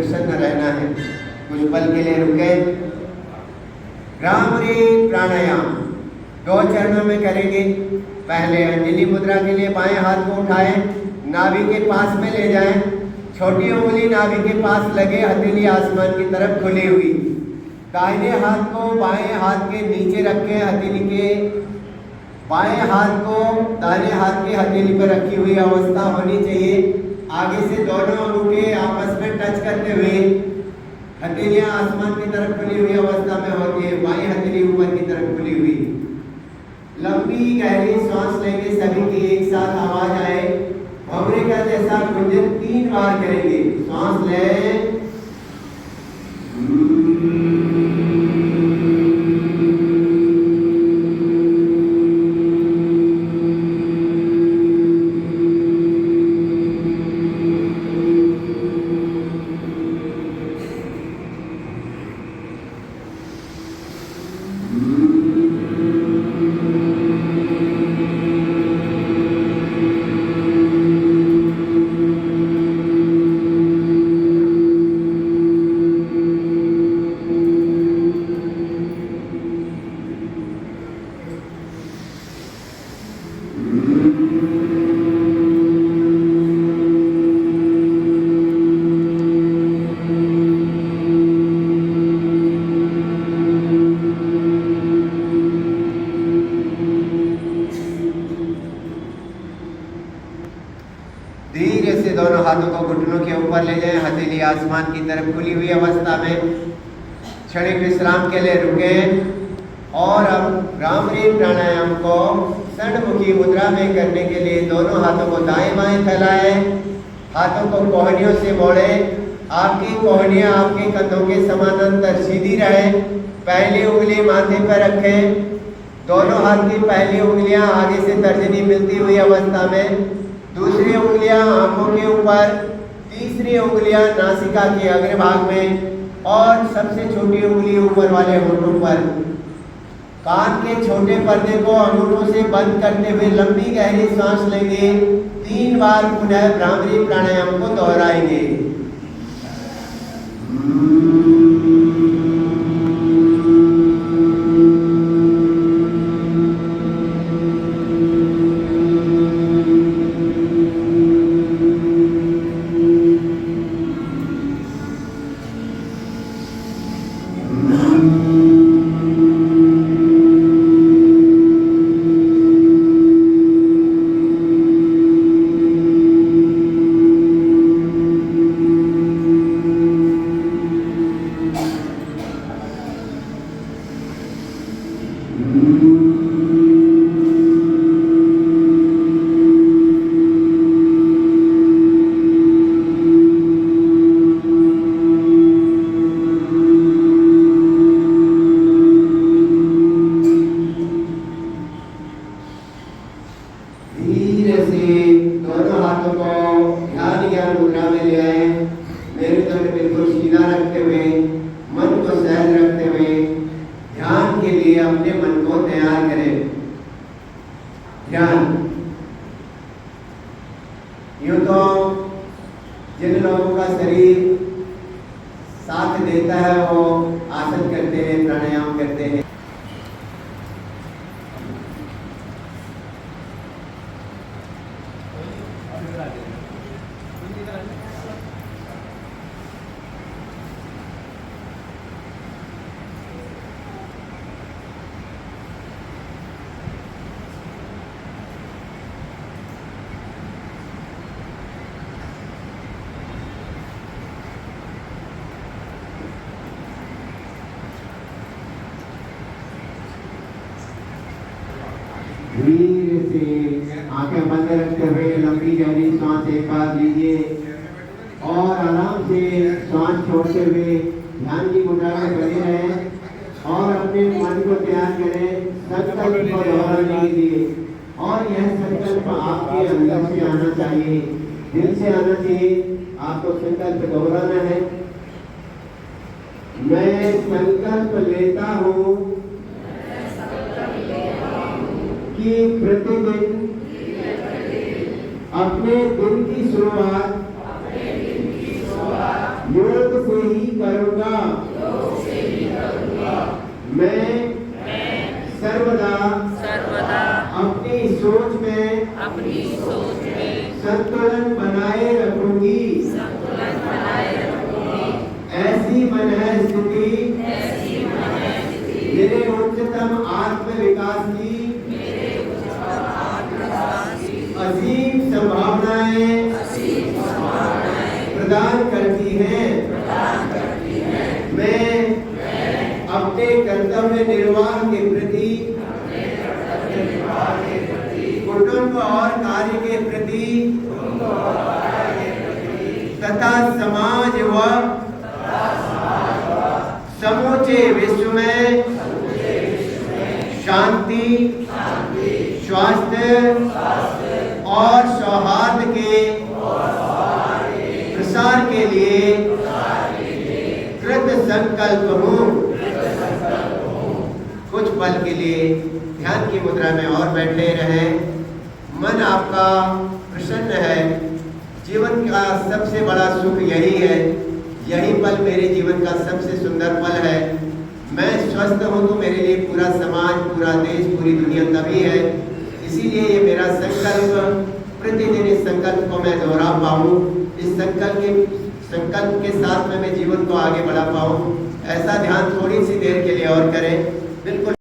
प्रसन्न रहना है। कुछ पल के लिए रुके। भ्रामरी प्राणायाम 2 चरणों में करेंगे। पहले अंजलि मुद्रा के लिए बाएं हाथ को उठाएं, नाभि के पास में ले जाएं, छोटी उंगली नाभि के पास लगे, हथेली आसमान की तरफ खुली हुई। दाहिने हाथ को बाएं हाथ के नीचे रखें, हथेली के बाएं हाथ को दाहिने हाथ की हथेली पर रखी हुई अवस्था होनी चाहिए। आगे से दोनों अंगूठे आपस में टच करते हुए हथेलियां आसमान की तरफ खुली हुई अवस्था में होती है, बाएं हथेली ऊपर की तरफ खुली हुई। लंबी गहरी सांस लेंगे, सभी की एक साथ आवाज आए। भंवरे का जैसा गुंजन 3 बार करेंगे। सांस लें, धीरे से दोनों हाथों को घुटनों के ऊपर ले जाएं, हथेली आसमान की तरफ खुली हुई अवस्था में क्षणिक विश्राम के लिए रुकें। और अब भ्रामरी प्राणायाम को षण्मुखी मुद्रा में करने के लिए दोनों हाथों को दाएं बाएं फैलाएं, हाथों को कोहनियों से मोड़ें। आपकी कोहनियां आपके कंधों के समानांतर सीधी रहे। पहली उंगली माथे पर रखें, दोनों हाथ की पहली उंगलियां आगे से तर्जनी मिलती हुई अवस्था में, दूसरी उंगलियां आंखों के ऊपर, तीसरी उंगलियां नासिका के अग्रभाग में और सबसे छोटी उंगली ऊपर वाले होठों पर। कान के छोटे पर्दे को अंगूठों से बंद करते हुए लंबी गहरी सांस लेंगे। 3 बार पुनः भ्रामरी प्राणायाम को दोहराएंगे। धीरे से दोनों हाथों को ध्यान मुद्रा में ले आए। मेरुदंड बिल्कुल सीधा रखते हुए, मन को सहज रखते हुए ध्यान के लिए अपने मन को तैयार करें। ध्यान यूं तो जिन लोगों का शरीर साथ देता है वो आसन करते हैं, प्राणायाम करते हैं। धीरे से आंखें बंद रखते हुए लंबी गहरी सांस एक बार लीजिए और आराम से सांस छोड़ते हुए ध्यान की मुद्रा में बने रहें और अपने मन को तैयार करें। संकल्प को दोहराने के लिए, और यह संकल्प आपके अंदर से आना चाहिए, दिल से आना चाहिए। आपको संकल्प दोहराना है। मैं संकल्प लेता हूँ कि प्रतिदिन अपने दिन की शुरुआत योग करूंगा। मैं सर्वदा अपनी सोच में संतुलन बनाए रखूंगी। ऐसी मन स्थिति मेरे उच्चतम आत्म विकास की असीम संभावनाएं प्रदान करती हैं। मैं अपने कर्तव्य निर्वाह के प्रति, कुटुंब और कार्य के प्रति तथा समाज व समूचे विश्व में शांति, स्वास्थ्य और सौहार्द के प्रसार के लिए कृत संकल्प हूँ। कुछ पल के लिए ध्यान की मुद्रा में और बैठे रहें। मन आपका प्रसन्न है। जीवन का सबसे बड़ा सुख यही है। यही पल मेरे जीवन का सबसे सुंदर पल है। मैं स्वस्थ हूँ तो मेरे लिए पूरा समाज, पूरा देश, पूरी दुनिया तभी है। इसीलिए ये मेरा संकल्प, प्रतिदिन इस संकल्प को मैं दोहरा पाऊँ, इस संकल्प के साथ में मैं जीवन को आगे बढ़ा पाऊँ। ऐसा ध्यान थोड़ी सी देर के लिए और करें। बिल्कुल